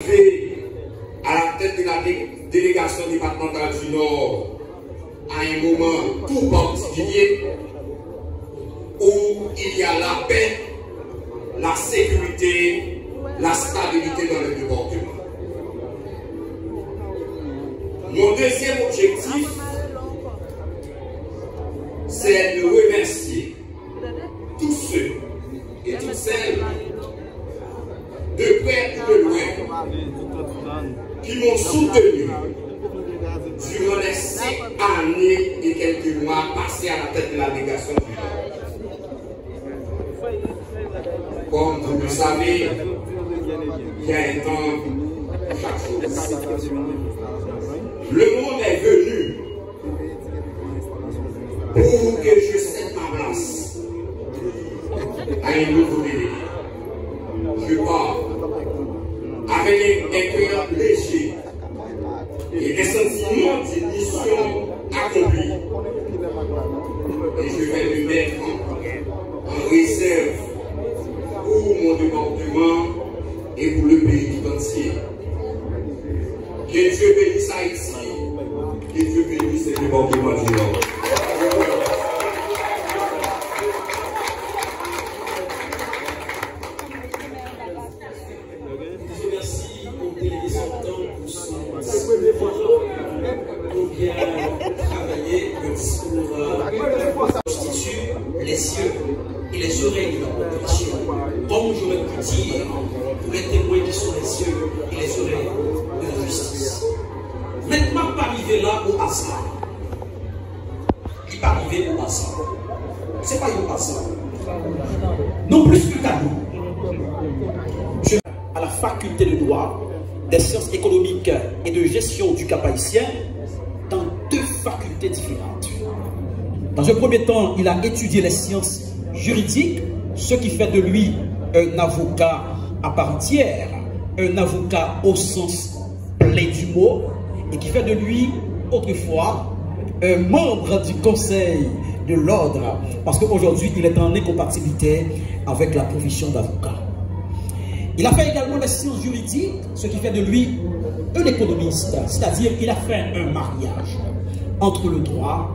À la tête de la délégation départementale du Nord, à un moment tout particulier où il y a la paix, la sécurité, la stabilité dans le département. Mon deuxième objectif, c'est de remercier tous ceux et toutes celles, de près ou de loin, qui m'ont soutenu durant les 5 années et quelques mois passés à la tête de la délégation du Nord. Comme vous le savez, il y a un temps pour chaque chose. Le monde est venu pour que je cède ma place à un nouveau délégué. Je pars avec un cœur léger et des sentiments d'une mission accomplie. Et je vais me mettre en réserve pour mon département et pour le pays tout entier. Que Dieu bénisse Haïti, que Dieu bénisse le département du Nord. Pour bien travailler le discours constitue les yeux et les oreilles de la population. Comme j'aurais pu dire pour les témoins qui sont les yeux et les oreilles de la justice. Maintenant, pas arriver là au hasard. Il n'est pas arrivé au hasard. Ce n'est pas au hasard. Non plus que cadeau. Je vais à la faculté de droit, des sciences économiques et de gestion du Cap haïtien dans 2 facultés différentes. Dans un premier temps, il a étudié les sciences juridiques, ce qui fait de lui un avocat à part entière, un avocat au sens plein du mot, et qui fait de lui, autrefois, un membre du Conseil de l'ordre, parce qu'aujourd'hui, il est en incompatibilité avec la profession d'avocat. Il a fait également les sciences juridiques, ce qui fait de lui un économiste, c'est-à-dire qu'il a fait un mariage entre le droit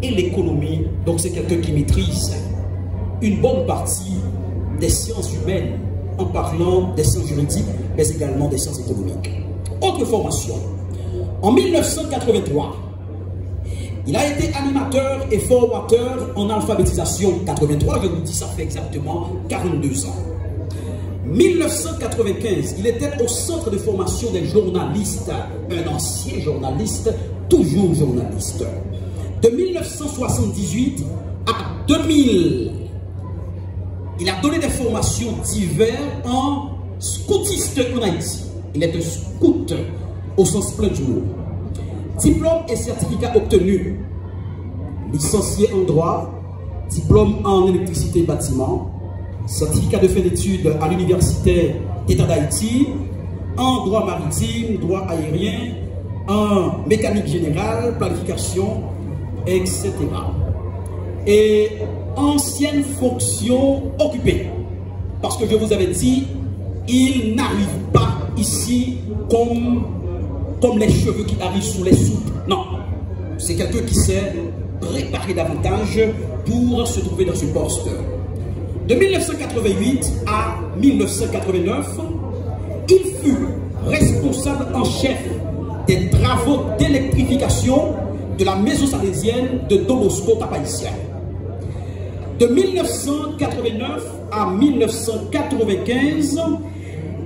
et l'économie. Donc c'est quelqu'un qui maîtrise une bonne partie des sciences humaines en parlant des sciences juridiques, mais également des sciences économiques. Autre formation. En 1983, il a été animateur et formateur en alphabétisation. 83, je vous dis, ça fait exactement 42 ans. 1995, il était au centre de formation des journalistes, un ancien journaliste, toujours journaliste. De 1978 à 2000, il a donné des formations diverses en scoutiste en Haïti. Il est un scout au sens plein du mot. Diplôme et certificat obtenus. Licencié en droit, diplôme en électricité et bâtiment, certificat de fin d'études à l'Université d'État d'Haïti, en droit maritime, droit aérien, en mécanique générale, planification, etc. Et ancienne fonction occupée. Parce que je vous avais dit, il n'arrive pas ici comme les cheveux qui arrivent sous les soupes. Non. C'est quelqu'un qui s'est préparé davantage pour se trouver dans ce poste. De 1988 à 1989, il fut responsable en chef des travaux d'électrification de la maison salésienne de Don Bosco Cap haïtien. De 1989 à 1995,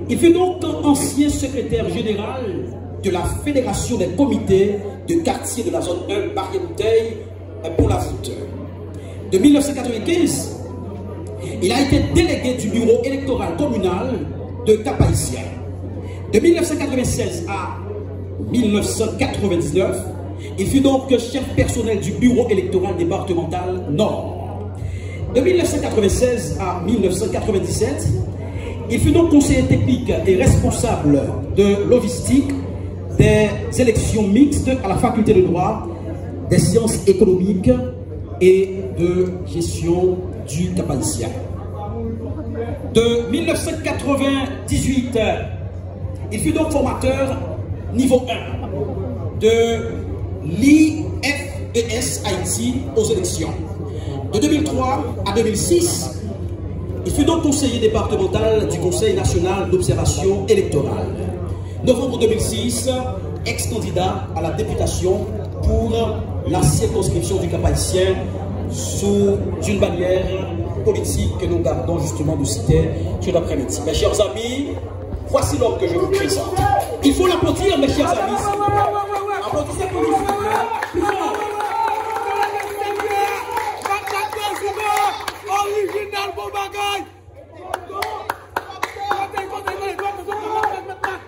il fut donc ancien secrétaire général de la Fédération des comités de quartier de la zone 1 Barrière-Bouteille pour la voûte. De 1995, il a été délégué du bureau électoral communal de Cap haïtien. De 1996 à 1999, il fut donc chef personnel du bureau électoral départemental Nord. De 1996 à 1997, il fut donc conseiller technique et responsable de logistique des élections mixtes à la faculté de droit, des sciences économiques et de gestion du Cap haïtien. De 1998 Il fut donc formateur niveau 1 de l'IFES Haïti aux élections. De 2003 à 2006, il fut donc conseiller départemental du Conseil national d'observation électorale. Novembre 2006, ex-candidat à la députation pour la circonscription du Cap-Haïtien sous une bannière politique que nous gardons justement de citer sur l'après-midi. Mes chers amis, voici l'homme que je vous présente. Il faut l'applaudir, mes chers amis. Applaudissez pour nous. Original bon bagage.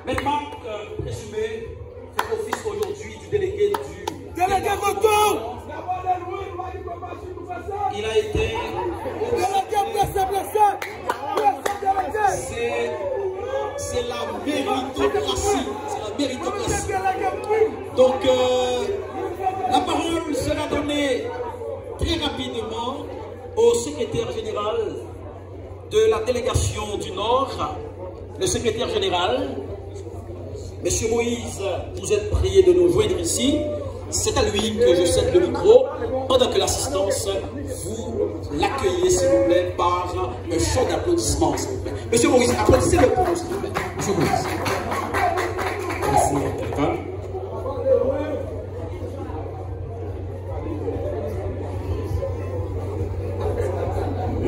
Maintenant, présumé fait office aujourd'hui du délégué du retour. Il a été c'est la méritocratie. C'est la méritocratie. Donc la parole sera donnée très rapidement au secrétaire général de la délégation du Nord, le secrétaire général. Monsieur Moïse, vous êtes prié de nous joindre ici. C'est à lui que je cède le micro, pendant que l'assistance, vous l'accueillez, s'il vous plaît, par un chant d'applaudissements, s'il vous plaît. Monsieur Moïse, applaudissez-le pour nous, s'il vous plaît. Monsieur Moïse. Merci,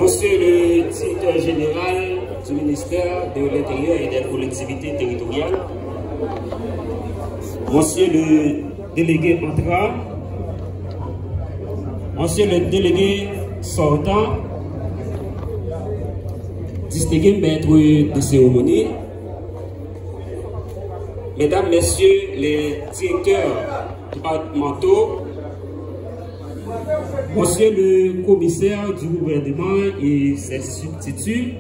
Monsieur le directeur général du ministère de l'Intérieur et des collectivités territoriales, Monsieur le délégué entrant, Monsieur le délégué sortant, distingué maître de cérémonie, Mesdames, Messieurs les directeurs départementaux, Monsieur le commissaire du gouvernement et ses substituts,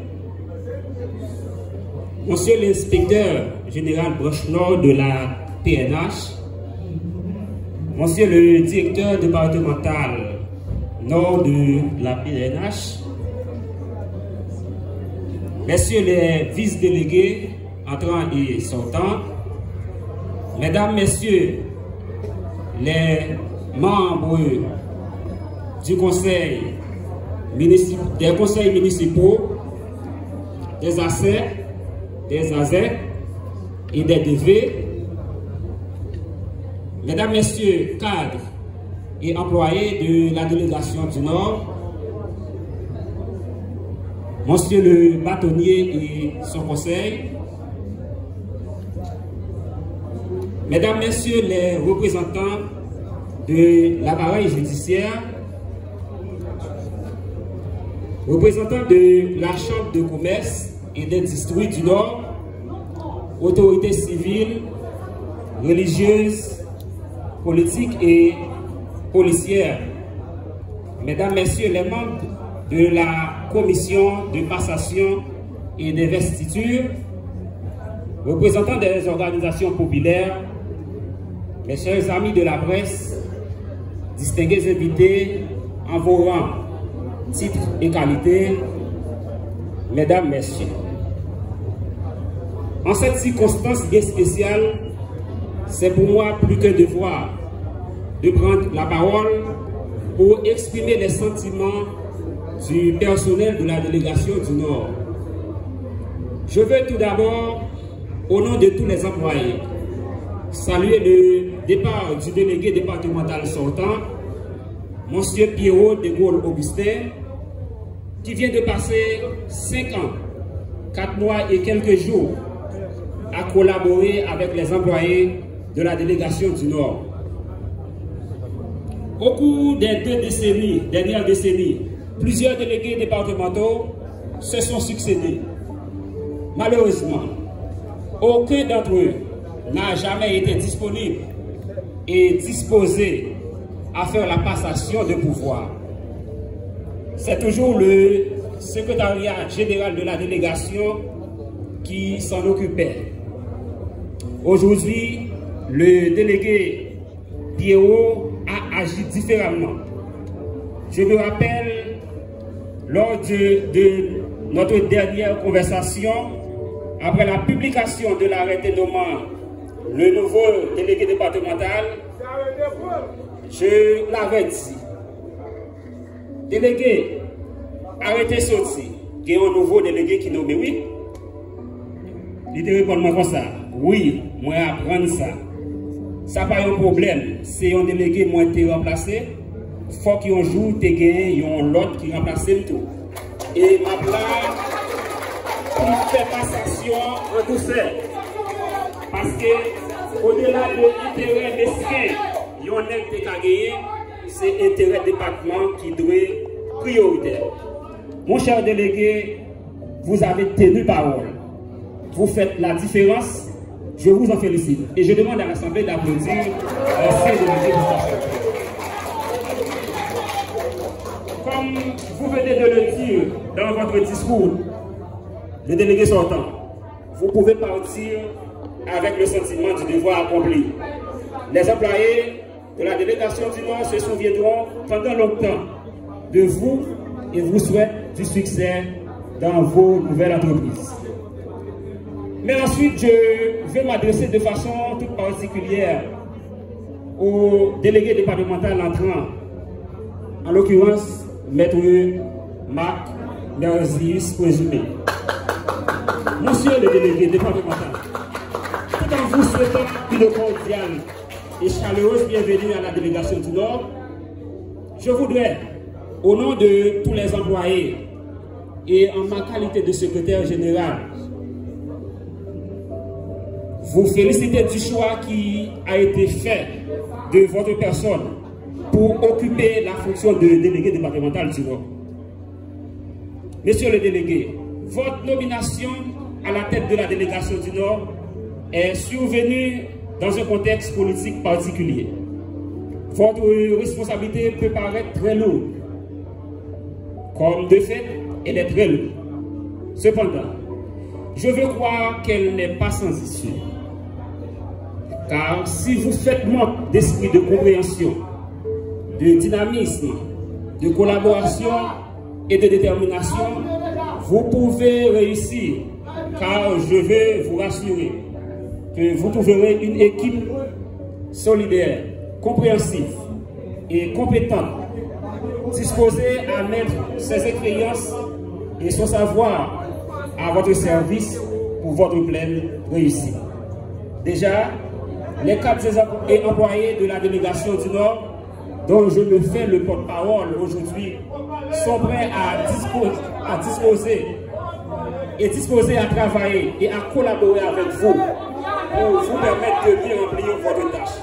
Monsieur l'inspecteur général Branche Nord de la PNH, Monsieur le directeur départemental Nord de la PNH, Messieurs les vice-délégués entrants et sortants, Mesdames, Messieurs les membres du conseil des conseils municipaux, des AC, des AZ et des DV, Mesdames, Messieurs, cadres et employés de la délégation du Nord, Monsieur le bâtonnier et son conseil, Mesdames, Messieurs les représentants de l'appareil judiciaire, représentants de la Chambre de commerce et d'industrie du Nord, autorités civiles, religieuses, politiques et policières, Mesdames, Messieurs les membres de la commission de passation et d'investiture, représentants des organisations populaires, mes chers amis de la presse, distingués invités en vos rangs, titres et qualités, Mesdames, Messieurs. En cette circonstance bien spéciale, c'est pour moi plus qu'un devoir de prendre la parole pour exprimer les sentiments du personnel de la délégation du Nord. Je veux tout d'abord, au nom de tous les employés, saluer le départ du délégué départemental sortant, M. Pierrot de Gaulle-Augustin, qui vient de passer 5 ans, 4 mois et quelques jours à collaborer avec les employés de la délégation du Nord. Au cours des dernières décennies, plusieurs délégués départementaux se sont succédés. Malheureusement, aucun d'entre eux n'a jamais été disponible et disposé à faire la passation de pouvoir. C'est toujours le secrétariat général de la délégation qui s'en occupait. Aujourd'hui, le délégué Pierrot a agi différemment. Je me rappelle, lors de notre dernière conversation, après la publication de l'arrêté nommant le nouveau délégué départemental, je l'avais dit. Délégué, arrêtez sorti. Il y a un nouveau délégué qui nomme oui. Il te répond comme ça. Oui, moi apprendre ça. Ça pas un problème. C'est un délégué moi été remplacé. Faut qu'il y ait un jour te gagné, il y a un autre qui remplace le tout. Et ma plan pour faire passation en douceur. Parce que au-delà de l'intérêt mesquin, il y a un qui a gagné, c'est l'intérêt du département qui doit être prioritaire. Mon cher délégué, vous avez tenu parole. Vous faites la différence. Je vous en félicite. Et je demande à l'Assemblée d'applaudir ces délégués de sa. Comme vous venez de le dire dans votre discours, le délégué sortant, vous pouvez partir avec le sentiment du devoir accompli. Les employés de la délégation du Nord se souviendront pendant longtemps de vous et vous souhaitent du succès dans vos nouvelles entreprises. Mais ensuite, je vais m'adresser de façon toute particulière au délégué départemental entrant, en l'occurrence, Maître Marc Merzius présumé. Monsieur le délégué départemental, tout en vous souhaitant une cordiale et chaleureuse bienvenue à la délégation du Nord, je voudrais, au nom de tous les employés et en ma qualité de secrétaire général, vous féliciter du choix qui a été fait de votre personne pour occuper la fonction de délégué départemental du Nord. Monsieur le délégué, votre nomination à la tête de la délégation du Nord est survenue dans un contexte politique particulier. Votre responsabilité peut paraître très lourde. Comme de fait, elle est très lourde. Cependant, je veux croire qu'elle n'est pas sans issue. Car si vous faites manque d'esprit de compréhension, de dynamisme, de collaboration et de détermination, vous pouvez réussir. Car je veux vous rassurer que vous trouverez une équipe solidaire, compréhensive et compétente, disposée à mettre ses expériences et son savoir à votre service pour votre pleine réussite. Déjà, les 4 employés de la délégation du Nord, dont je me fais le porte-parole aujourd'hui, sont prêts à disposer à travailler et à collaborer avec vous pour vous permettre de bien remplir votre tâche.